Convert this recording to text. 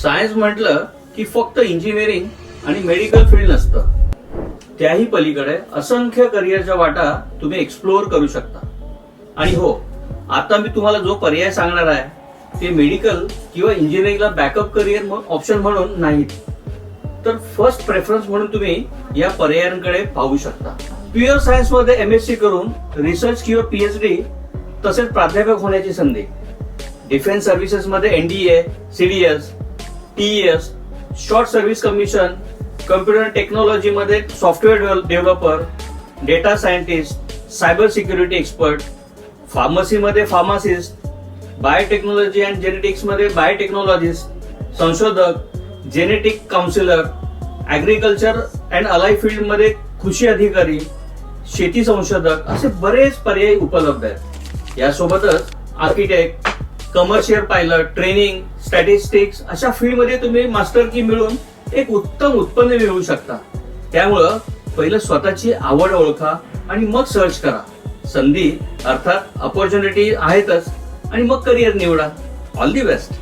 Science म्हटलं की फक्त इंजिनिअरिंग आणि मेडिकल फील्ड नसतं. त्याही पलीकडे असंख्य करिअरच्या वाटा तुम्ही एक्सप्लोअर करू शकता. आणि हो, आता मी तुम्हाला जो पर्याय सांगणार आहे ते मेडिकल किंवा इंजिनिअरिंगला बॅकअप करिअर ऑप्शन म्हणून नाहीत, तर फर्स्ट प्रेफरन्स म्हणून तुम्ही या पर्यायांकडे पाहू शकता. प्युअर सायन्स मध्ये एमएससी करून रिसर्च किंवा पीएचडी तसेच प्राध्यापक होण्याची संधी. डिफेन्स सर्व्हिसेस मध्ये NDA, CDS, TES, short service commission, computer technology मध्ये software developer, data scientist, cyber security expert, pharmacy मध्ये फार्मासिस्ट, बायोटेक्नॉलॉजी अँड जेनेटिक्स मध्ये बायोटेक्नॉलॉजिस्ट, संशोधक, genetic counsellor, agriculture and allied field मध्ये कृषी अधिकारी, शेती संशोधक असे बरेच पर्याय उपलब्ध आहेत. यासोबतच architect, commercial pilot, training, statistics अशा फील्ड मध्ये तुम्ही मास्टर की मिळून एक उत्तम उत्पन्न मिळवू शकता. त्यामुळं पहिलं स्वतःची आवड ओळखा आणि मग सर्च करा. संधी अर्थात अपॉर्च्युनिटी आहेतच आणि मग करिअर निवडा. All the best.